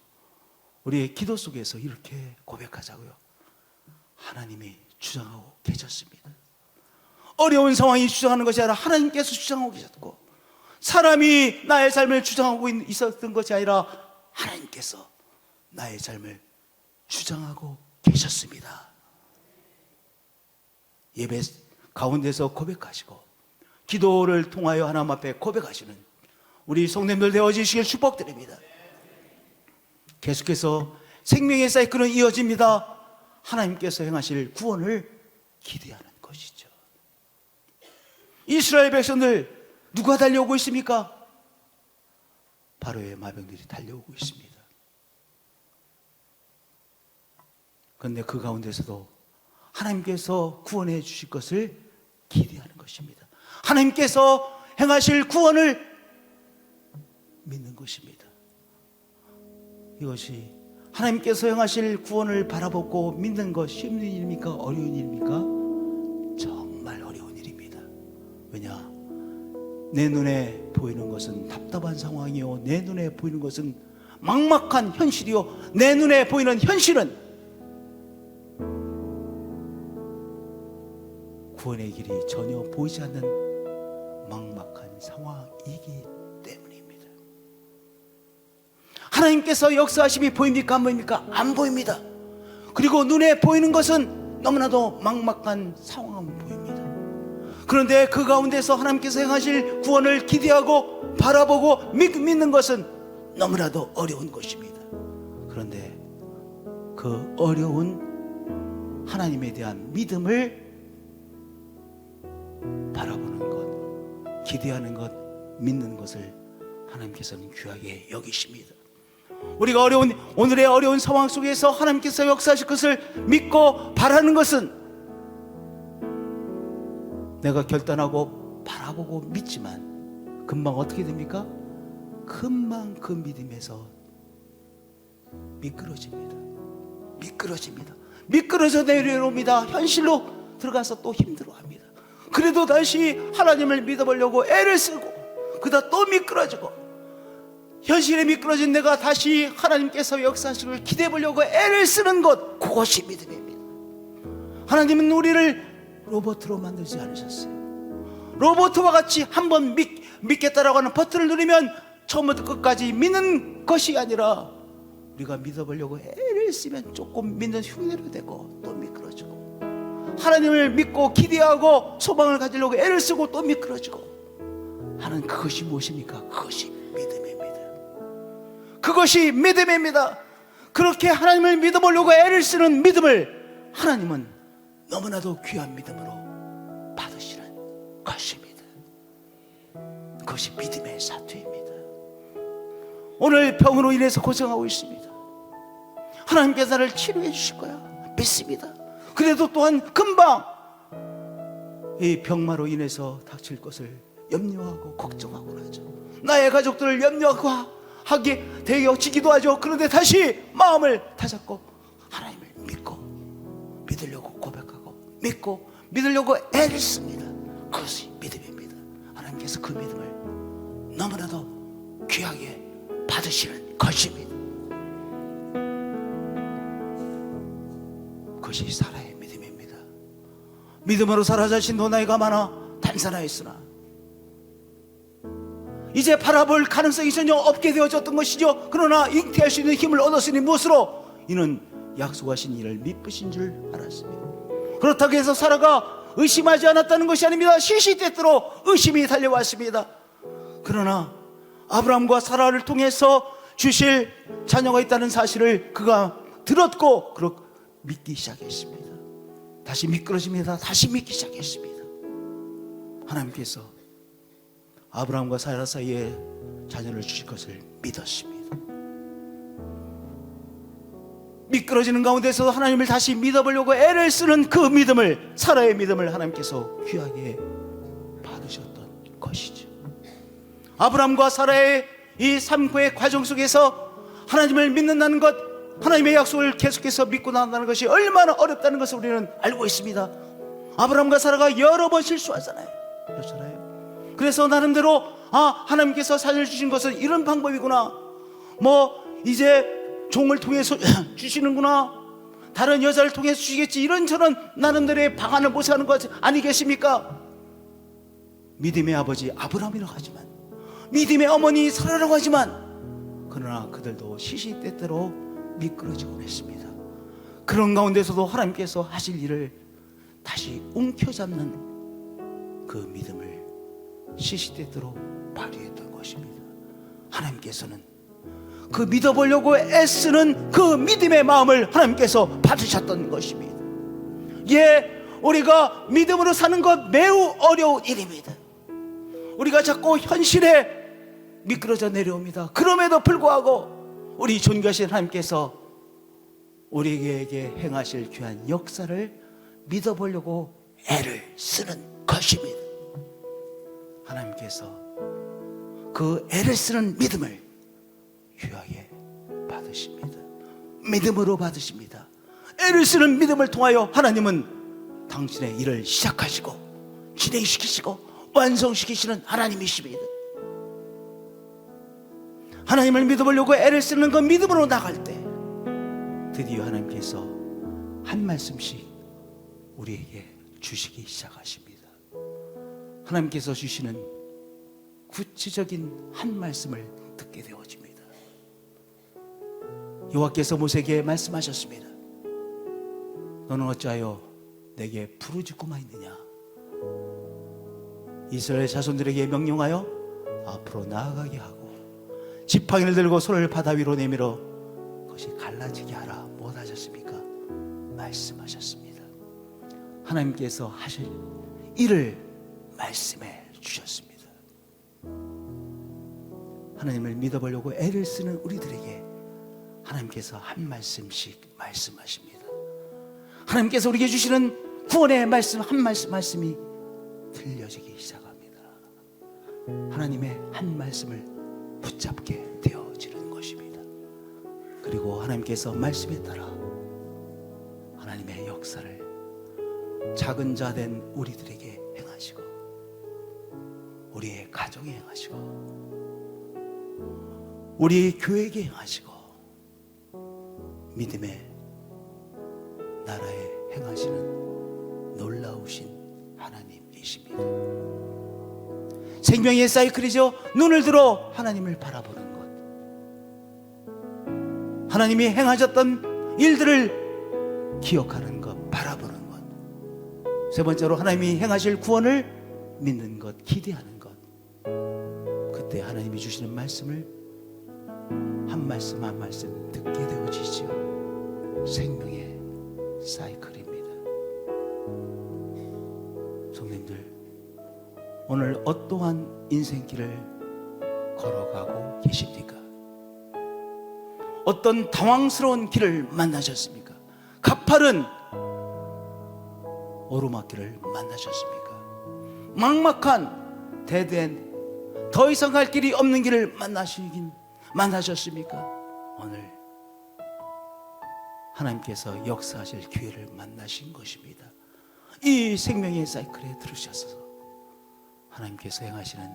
우리의 기도 속에서 이렇게 고백하자고요. 하나님이 주장하고 계셨습니다. 어려운 상황이 주장하는 것이 아니라 하나님께서 주장하고 계셨고, 사람이 나의 삶을 주장하고 있었던 것이 아니라 하나님께서 나의 삶을 주장하고 계셨습니다. 예배 가운데서 고백하시고 기도를 통하여 하나님 앞에 고백하시는 우리 성도님들 되어지시길 축복드립니다. 계속해서 생명의 사이클은 이어집니다. 하나님께서 행하실 구원을 기대하는 것이죠. 이스라엘 백성들 누가 달려오고 있습니까? 바로의 마병들이 달려오고 있습니다. 그런데 그 가운데서도 하나님께서 구원해 주실 것을 기대하는 것입니다. 하나님께서 행하실 구원을 믿는 것입니다. 이것이 하나님께서 행하실 구원을 바라보고 믿는 것 쉬운 일입니까? 어려운 일입니까? 정말 어려운 일입니다. 왜냐? 내 눈에 보이는 것은 답답한 상황이요, 내 눈에 보이는 것은 막막한 현실이요, 내 눈에 보이는 현실은 구원의 길이 전혀 보이지 않는 막막한 상황이기 때문입니다. 하나님께서 역사하심이 보입니까? 안 보입니까? 안 보입니다. 그리고 눈에 보이는 것은 너무나도 막막한 상황은 보입니다. 그런데 그 가운데서 하나님께서 행하실 구원을 기대하고 바라보고 믿는 것은 너무나도 어려운 것입니다. 그런데 그 어려운 하나님에 대한 믿음을 바라보는 것, 기대하는 것, 믿는 것을 하나님께서는 귀하게 여기십니다. 우리가 오늘의 어려운 상황 속에서 하나님께서 역사하실 것을 믿고 바라는 것은 내가 결단하고 바라보고 믿지만 금방 어떻게 됩니까? 금방 그 믿음에서 미끄러집니다. 미끄러져 내려옵니다. 현실로 들어가서 또 힘들어합니다. 그래도 다시 하나님을 믿어보려고 애를 쓰고 그러다 또 미끄러지고 현실에 미끄러진 내가 다시 하나님께서 역사하시길 기대해보려고 애를 쓰는 것, 그것이 믿음입니다. 하나님은 우리를 로봇으로 만들지 않으셨어요. 로봇과 같이 한번 믿겠다라고 하는 버튼을 누르면 처음부터 끝까지 믿는 것이 아니라 우리가 믿어보려고 애를 쓰면 조금 믿는 흉내로 되고 또 미끄러지고, 하나님을 믿고 기대하고 소망을 가지려고 애를 쓰고 또 미끄러지고 하는 그것이 무엇입니까? 그것이 믿음입니다. 그것이 믿음입니다. 그렇게 하나님을 믿어보려고 애를 쓰는 믿음을 하나님은 너무나도 귀한 믿음으로 받으시는 것입니다. 그것이 믿음의 사투입니다. 오늘 병으로 인해서 고생하고 있습니다. 하나님께서 나를 치료해 주실 거야 믿습니다. 그래도 또한 금방 이 병마로 인해서 닥칠 것을 염려하고 걱정하고 하죠. 나의 가족들을 염려하고 하게 되어지기도 하죠. 그런데 다시 마음을 다잡고 하나님을 믿고 믿으려고 고백하고 믿고 믿으려고 애를 씁니다. 그것이 믿음입니다. 하나님께서 그 믿음을 너무나도 귀하게 받으시는 것입니다. 그것이 살아의 믿음입니다. 믿음으로 살아 자신도 나이가 많아 단산하였으나 이제 바라볼 가능성이 전혀 없게 되어졌던 것이죠. 그러나 잉태할 수 있는 힘을 얻었으니 무엇으로? 이는 약속하신 이를 믿으신 줄 알았습니다. 그렇다고 해서 사라가 의심하지 않았다는 것이 아닙니다. 시시때때로 의심이 달려왔습니다. 그러나 아브라함과 사라를 통해서 주실 자녀가 있다는 사실을 그가 들었고 믿기 시작했습니다. 다시 미끄러집니다. 다시 믿기 시작했습니다. 하나님께서 아브라함과 사라 사이에 자녀를 주실 것을 믿었습니다. 미끄러지는 가운데서 하나님을 다시 믿어보려고 애를 쓰는 그 믿음을, 사라의 믿음을 하나님께서 귀하게 받으셨던 것이죠. 아브라함과 사라의 이 삶의 과정 속에서 하나님을 믿는다는 것, 하나님의 약속을 계속해서 믿고 나간다는 것이 얼마나 어렵다는 것을 우리는 알고 있습니다. 아브라함과 사라가 여러 번 실수하잖아요. 그렇잖아요. 그래서 나름대로 하나님께서 자녀를 주신 것은 이런 방법이구나, 이제 종을 통해서 주시는구나, 다른 여자를 통해서 주시겠지, 이런저런 나름대로의 방안을 모색하는 것 아니겠습니까? 믿음의 아버지 아브라함이라고 하지만, 믿음의 어머니 사라라고 하지만, 그러나 그들도 시시때때로 미끄러지곤 했습니다. 그런 가운데서도 하나님께서 하실 일을 다시 움켜잡는 그 믿음을 시시때때로 발휘했던 것입니다. 하나님께서는 그 믿어보려고 애쓰는 그 믿음의 마음을 하나님께서 받으셨던 것입니다. 우리가 믿음으로 사는 것 매우 어려운 일입니다. 우리가 자꾸 현실에 미끄러져 내려옵니다. 그럼에도 불구하고 우리 존귀하신 하나님께서 우리에게 행하실 귀한 역사를 믿어보려고 애를 쓰는 것입니다. 하나님께서 그 애를 쓰는 믿음을 귀하게 받으십니다. 믿음으로 받으십니다. 애를 쓰는 믿음을 통하여 하나님은 당신의 일을 시작하시고 진행시키시고 완성시키시는 하나님이십니다. 하나님을 믿어보려고 애를 쓰는 그 믿음으로 나갈 때 드디어 하나님께서 한 말씀씩 우리에게 주시기 시작하십니다. 하나님께서 주시는 구체적인 한 말씀을 듣게 되어집니다. 여호와께서 모세에게 말씀하셨습니다. 너는 어찌하여 내게 부르짖고만 있느냐? 이스라엘 자손들에게 명령하여 앞으로 나아가게 하고 지팡이를 들고 손을 바다 위로 내밀어 그것이 갈라지게 하라. 못하셨습니까? 말씀하셨습니다. 하나님께서 하실 일을 말씀해 주셨습니다. 하나님을 믿어보려고 애를 쓰는 우리들에게 하나님께서 한 말씀씩 말씀하십니다. 하나님께서 우리에게 주시는 구원의 말씀 한 말씀이 들려지기 시작합니다. 하나님의 한 말씀을 붙잡게 되어지는 것입니다. 그리고 하나님께서 말씀에 따라 하나님의 역사를 작은 자 된 우리들에게 행하시고 우리의 가정에 행하시고 우리 교회에게 행하시고 믿음의 나라에 행하시는 놀라우신 하나님이십니다. 생명의 사이클이죠. 눈을 들어 하나님을 바라보는 것, 하나님이 행하셨던 일들을 기억하는 것, 바라보는 것. 세 번째로 하나님이 행하실 구원을 믿는 것, 기대하는 것. 그때 하나님이 주시는 말씀을 한 말씀 한 말씀 듣게 되어지죠. 생명의 사이클입니다. 성님들, 오늘 어떠한 인생길을 걸어가고 계십니까? 어떤 당황스러운 길을 만나셨습니까? 가파른 오르막길을 만나셨습니까? 막막한 데드엔드, 더 이상 갈 길이 없는 길을 만나셨습니까? 오늘 하나님께서 역사하실 기회를 만나신 것입니다. 이 생명의 사이클에 들으셔서 하나님께서 행하시는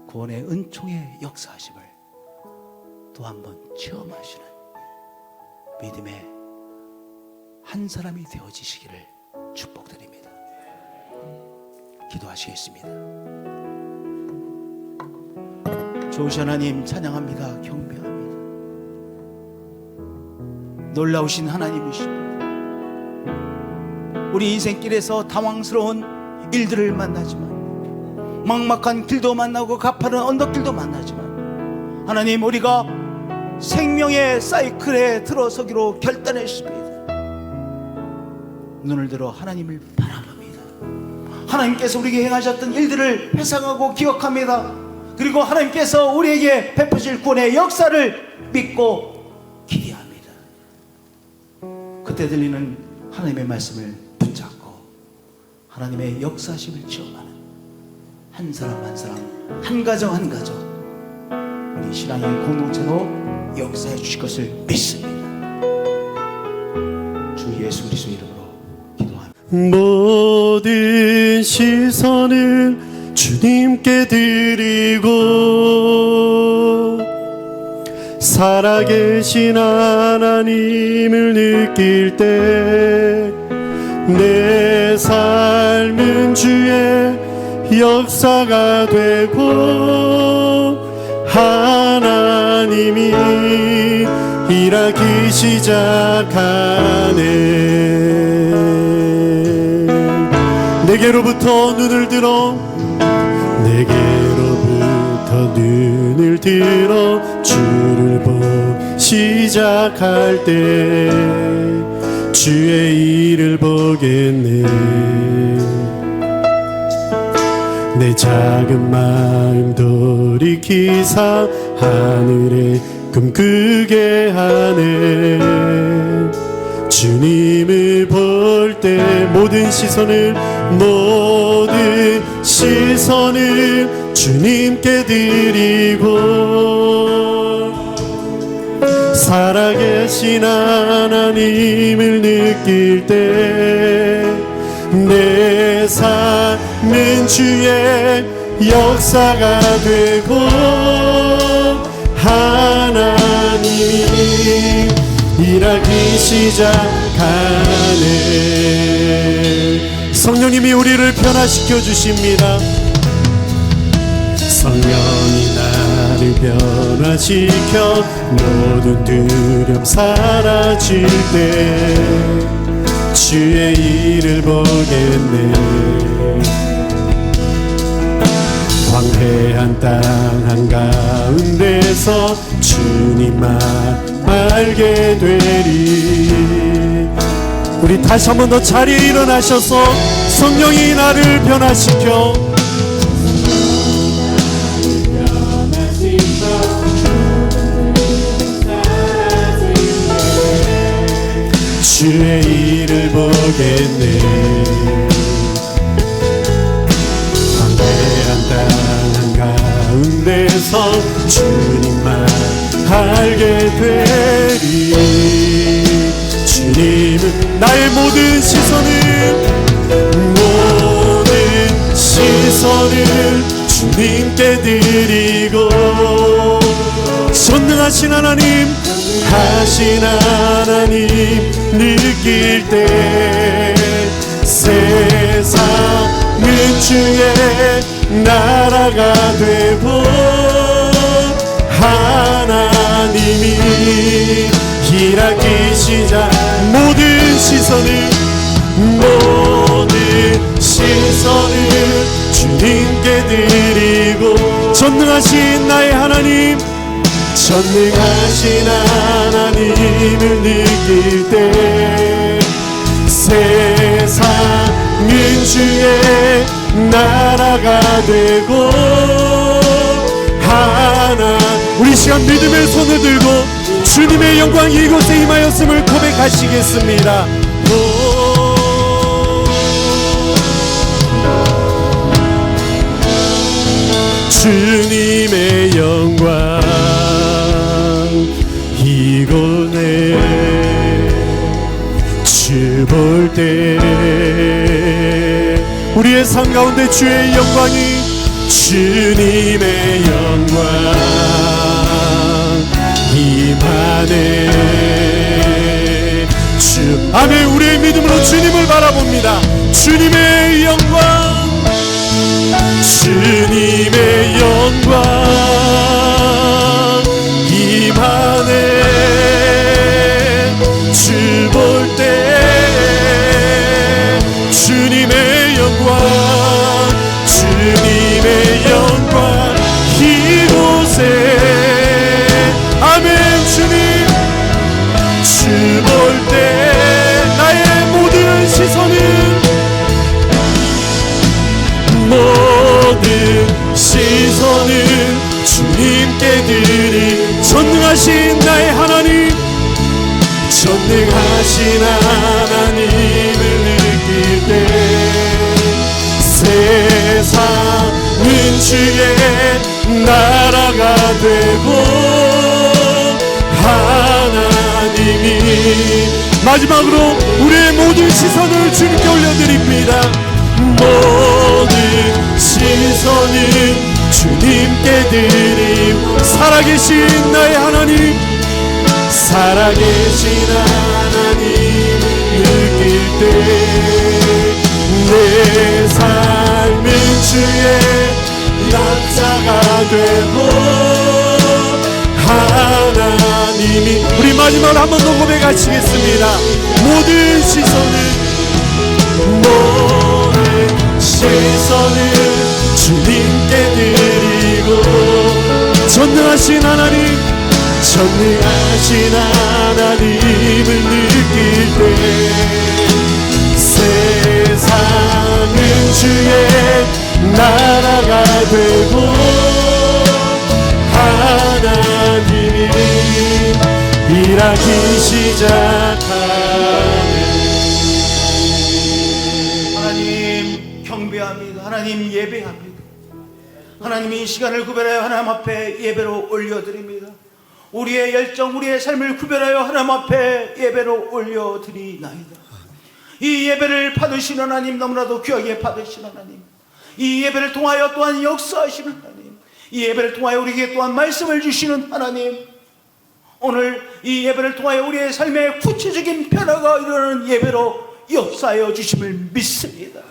구원의 은총의 역사하심을 또 한 번 체험하시는 믿음의 한 사람이 되어지시기를 축복드립니다. 기도하시겠습니다. 좋으신 하나님 찬양합니다. 경배합니다. 놀라우신 하나님이십니다. 우리 인생길에서 당황스러운 일들을 만나지만, 막막한 길도 만나고 가파른 언덕길도 만나지만, 하나님, 우리가 생명의 사이클에 들어서기로 결단했습니다. 눈을 들어 하나님을 바라봅니다. 하나님께서 우리에게 행하셨던 일들을 회상하고 기억합니다. 그리고 하나님께서 우리에게 베푸실 구원의 역사를 믿고 기대합니다. 그때 들리는 하나님의 말씀을 붙잡고 하나님의 역사심을 체험하는 한 사람 한 사람, 한 가정 한 가정, 우리 신앙의 공동체로 역사해 주실 것을 믿습니다. 주 예수 그리스도 이름으로 기도합니다.
모든 시선을 주님께 드리고 살아계신 하나님을 느낄 때 내 삶은 주의 역사가 되고 하나님이 일하기 시작하네. 내게로부터 눈을 들어 주를 보기 시작할 때 주의 일을 보겠네. 내 작은 마음 돌이키사 하늘에 꿈꾸게 하네. 주님을 볼 때 모든 시선을 주님께 드리고 살아계신 하나님을 느낄 때 내 삶은 주의 역사가 되고 하나님이 일하기 시작하네. 성령님이 우리를 변화시켜 주십니다. 성령이 나를 변화시켜 모든 두려움 사라질 때 주의 일을 보겠네. 광대한 땅 한가운데서 주님만 알게 되리. 우리 다시 한 번 더 자리에 일어나셔서 성령이 나를 변화시켜 주의 일을 보겠네. 광대한 땅 한가운데서 주님만 알게 되리. 주님은 나의 모든 시선을 주님께 드리고 전능하신 하나님 느낄 때 세상은 주의 나라가 되고 하나님이 일하기 시작 모든 시선을 주님께 드리고 전능하신 나의 하나님 전능하신 하나님을 느낄 때 세상은 주의 나라가 되고 우리 시간 믿음의 손을 들고 주님의 영광이 이곳에 임하였음을 고백하시겠습니다. 주님의 영광 이곳에 주 볼 때 우리의 삶 가운데 주의 영광이 주님의 영광 임하네. 아멘. 우리의 믿음으로 주님을 바라봅니다. 주님의 영광 주님의 영광 임하네. 주 볼 때 주님의 영광 주님의 영광 이곳에 아멘. 주님 주 볼 때 나의 모든 시선은 주님께 드리 전능하신 나의 하나님 전능하신 하나님을 느낄 때 세상은 주의 나라가 되고 하나님이 마지막으로 우리의 모든 시선을 주님께 올려드립니다. 모든 시선은 주님께 드리고 살아계신 나의 하나님 살아계신 하나님 느낄 때 내 삶은 주의 낙자가 되고 하나님이 우리 마지막으로 한 번 더 고백하시겠습니다. 모든 시선을 주님께 드리고 전능하신 하나님 전능하신 하나님을 느낄 때 세상은 주의 나라가 되고 하나님이 일하기 시작하네.
하나님 경배합니다. 하나님 예배합니다. 하나님 이 시간을 구별하여 하나님 앞에 예배로 올려드립니다. 우리의 열정 우리의 삶을 구별하여 하나님 앞에 예배로 올려드리나이다. 이 예배를 받으시는 하나님 너무나도 귀하게 받으시는 하나님 이 예배를 통하여 또한 역사하시는 하나님 이 예배를 통하여 우리에게 또한 말씀을 주시는 하나님 오늘 이 예배를 통하여 우리의 삶에 구체적인 변화가 일어나는 예배로 역사하여 주심을 믿습니다.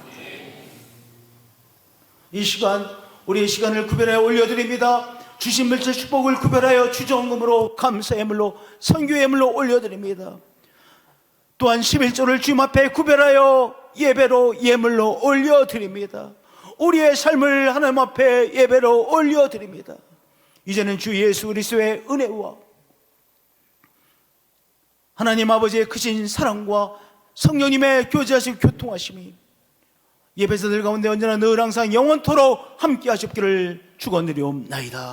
이 시간 우리의 시간을 구별하여 올려드립니다. 주신 물질 축복을 구별하여 주정금으로 감사의 물로 선교의 물로 올려드립니다. 또한 11조를 주님 앞에 구별하여 예배로 예물로 올려드립니다. 우리의 삶을 하나님 앞에 예배로 올려드립니다. 이제는 주 예수 그리스도의 은혜와 하나님 아버지의 크신 사랑과 성령님의 교제하시고 교통하심이 예배자들 가운데 언제나 늘 항상 영원토록 함께 하시기를 축원드리옵나이다.